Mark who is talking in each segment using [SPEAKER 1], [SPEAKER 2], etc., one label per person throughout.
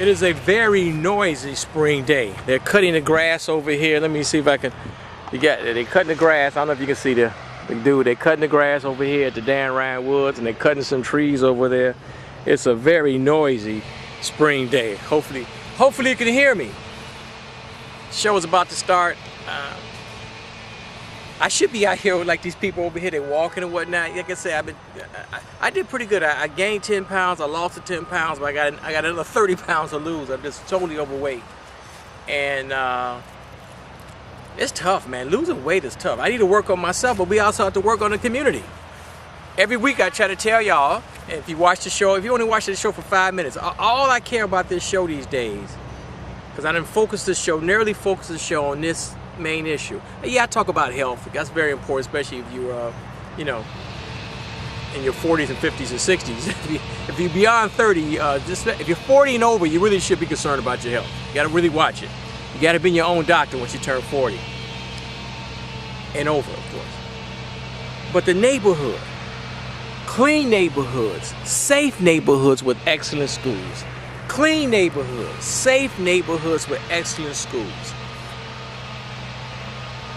[SPEAKER 1] It is a very noisy spring day. They're cutting the grass over here. Let me see if I can. They're cutting the grass. I don't know if you can see the dude. They're cutting the grass over here at the Dan Ryan Woods, and they're cutting some trees over there. It's a very noisy spring day. Hopefully you can hear me. Show is about to start. I should be out here with like these people over here. They're walking and whatnot. Like I said, I did pretty good. I gained 10 pounds. I lost the 10 pounds, but I got another 30 pounds to lose. I'm just totally overweight, and it's tough, man. Losing weight is tough. I need to work on myself, but we also have to work on the community. Every week I try to tell y'all, if you watch the show, if you only watch the show for 5 minutes, all I care about this show these days, because I didn't narrowly focus the show on this main issue. Yeah, I talk about health. That's very important, especially if you're, in your 40s and 50s and 60s. If you're beyond 30, if you're 40 and over, you really should be concerned about your health. You got to really watch it. You got to be your own doctor once you turn 40 and over, of course. But the neighborhood, clean neighborhoods, safe neighborhoods with excellent schools. Clean neighborhoods, safe neighborhoods with excellent schools.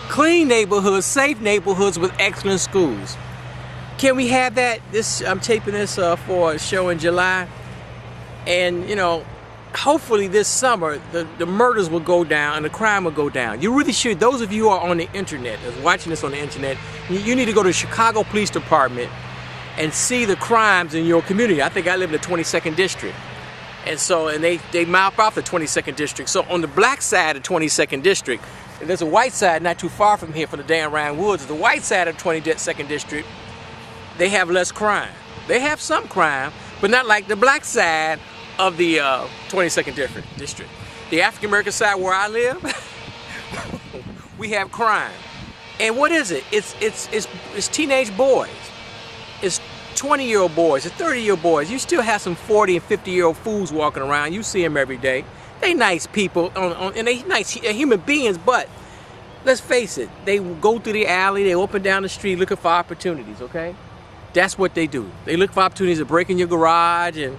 [SPEAKER 1] Clean neighborhoods, safe neighborhoods with excellent schools. Can we have that? I'm taping this for a show in July, and hopefully this summer the murders will go down and the crime will go down. You really should. Those of you who are on the internet, that's watching this on the internet, you need to go to the Chicago Police Department and see the crimes in your community. I think I live in the 22nd district, and they map off the 22nd district. So on the black side of 22nd district, and there's a white side not too far from here, from the Dan Ryan Woods. The white side of 22nd district, they have less crime. They have some crime, but not like the black side of the 22nd district. The African American side where I live, we have crime. And what is it? It's teenage boys. It's 20-year-old boys. It's 30-year-old boys. You still have some 40 and 50-year-old fools walking around. You see them every day. They nice people, and they nice human beings, but let's face it, they go through the alley, they go up and down the street looking for opportunities, okay? That's what they do. They look for opportunities to break in your garage, and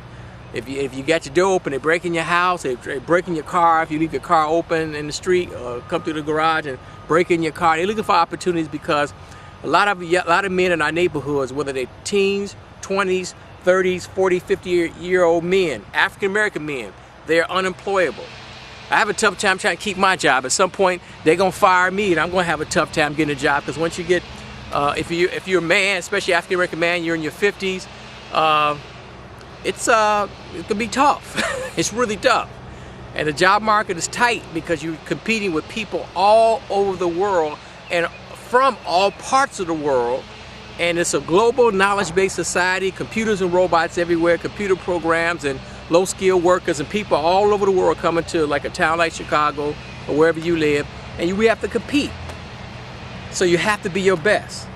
[SPEAKER 1] if you got your door open, they break in your house, they break in your car. If you leave your car open in the street, or come through the garage and break in your car, they're looking for opportunities because a lot of men in our neighborhoods, whether they're teens, 20s, 30s, 40, 50-year-old men, African-American men, they're unemployable. I have a tough time trying to keep my job. At some point, they're going to fire me, and I'm going to have a tough time getting a job, because once you get, if you're a man, especially African-American man, you're in your 50s, it can be tough. It's really tough. And the job market is tight because you're competing with people all over the world and from all parts of the world. And it's a global knowledge-based society, computers and robots everywhere, computer programs and low-skilled workers and people all over the world coming to like a town like Chicago or wherever you live, and we have to compete. So you have to be your best.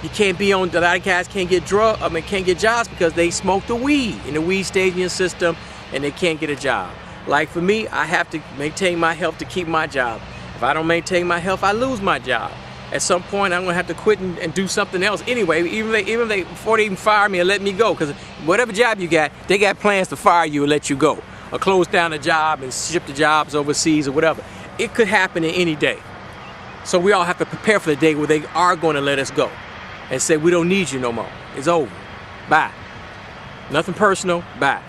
[SPEAKER 1] You can't be on, a lot of guys can't get jobs because they smoke the weed, and the weed stays in your system and they can't get a job. Like for me, I have to maintain my health to keep my job. If I don't maintain my health, I lose my job. At some point, I'm gonna have to quit and do something else anyway, before they even fire me and let me go, because whatever job you got, they got plans to fire you and let you go, or close down the job and ship the jobs overseas or whatever. It could happen in any day. So we all have to prepare for the day where they are going to let us go and say, we don't need you no more. It's over. Bye. Nothing personal. Bye.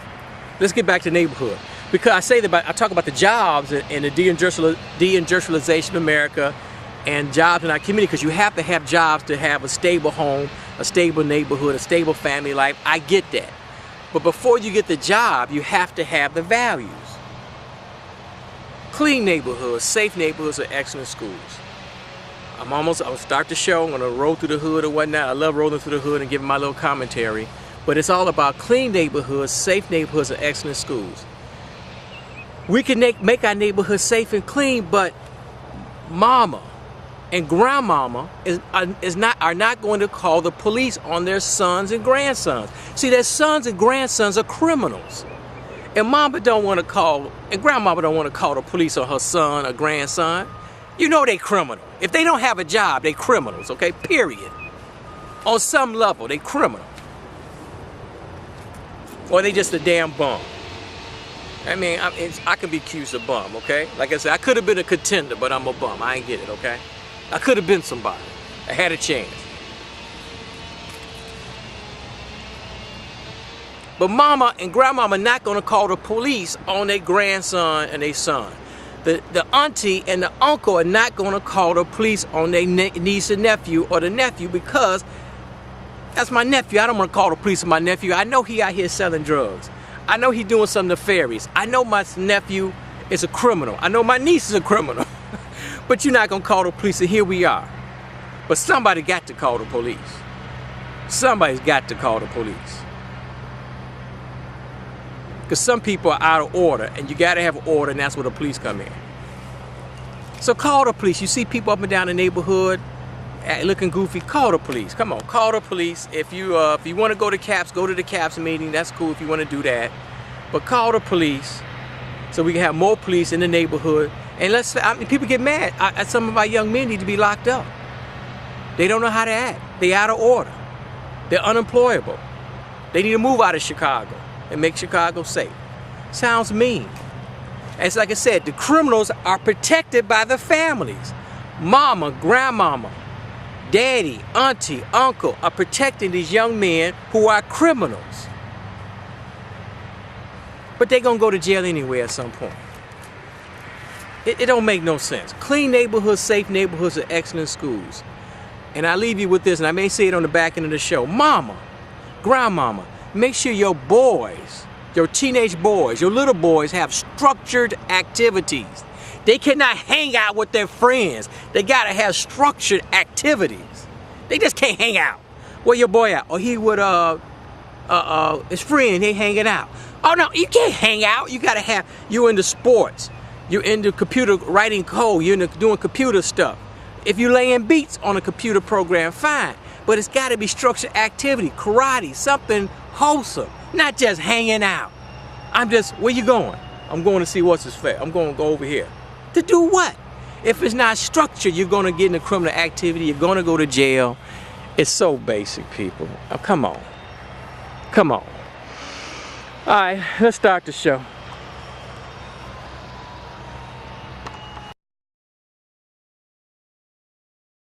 [SPEAKER 1] Let's get back to the neighborhood. Because I talk about the jobs and the deindustrialization of America and jobs in our community, because you have to have jobs to have a stable home, a stable neighborhood, a stable family life. I get that. But before you get the job, you have to have the values. Clean neighborhoods, safe neighborhoods, or excellent schools. I'll start the show. I'm gonna roll through the hood or whatnot. I love rolling through the hood and giving my little commentary. But it's all about clean neighborhoods, safe neighborhoods, and excellent schools. We can make our neighborhood safe and clean, but mama and grandmama are not going to call the police on their sons and grandsons. See, their sons and grandsons are criminals. And mama don't want to call, and grandmama don't want to call the police on her son or grandson. You know they criminal. If they don't have a job, they criminals, okay? Period. On some level, they criminal. Or they just a damn bum. I mean, I can be accused of bum, okay? Like I said, I could have been a contender, but I'm a bum. I ain't get it, okay? I could have been somebody. I had a chance. But mama and grandmama not gonna call the police on their grandson and their son. The auntie and the uncle are not gonna call the police on their niece and nephew or the nephew, because that's my nephew. I don't wanna call the police on my nephew. I know he out here selling drugs. I know he doing something nefarious. I know my nephew is a criminal. I know my niece is a criminal. But you're not gonna call the police, and here we are. But somebody got to call the police. Somebody's got to call the police. Because some people are out of order, and you gotta have order, and that's where the police come in. So call the police. You see people up and down the neighborhood looking goofy, call the police. Come on, call the police. If you want to go to CAPS, go to the CAPS meeting. That's cool if you want to do that. But call the police so we can have more police in the neighborhood. And people get mad. Some of our young men need to be locked up. They don't know how to act. They're out of order. They're unemployable. They need to move out of Chicago and make Chicago safe. Sounds mean. It's like I said, the criminals are protected by the families. Mama, grandmama, daddy, auntie, uncle are protecting these young men who are criminals. But they're gonna go to jail anyway at some point. It don't make no sense. Clean neighborhoods, safe neighborhoods are excellent schools. And I leave you with this, and I may say it on the back end of the show. Mama, grandmama, make sure your boys, your teenage boys, your little boys have structured activities. They cannot hang out with their friends. They gotta have structured activities. They just can't hang out. Where your boy at? Or he with his friend, they hanging out. Oh no, you can't hang out. You gotta have, you're into sports. You're into computer writing code. You're into doing computer stuff. If you're laying beats on a computer program, fine. But it's gotta be structured activity, karate, something wholesome. Not just hanging out. Where you going? I'm going to see what's his face. I'm going to go over here. To do what? If it's not structured, you're going to get into criminal activity. You're going to go to jail. It's so basic, people. Oh, come on. Come on. All right, let's start the show.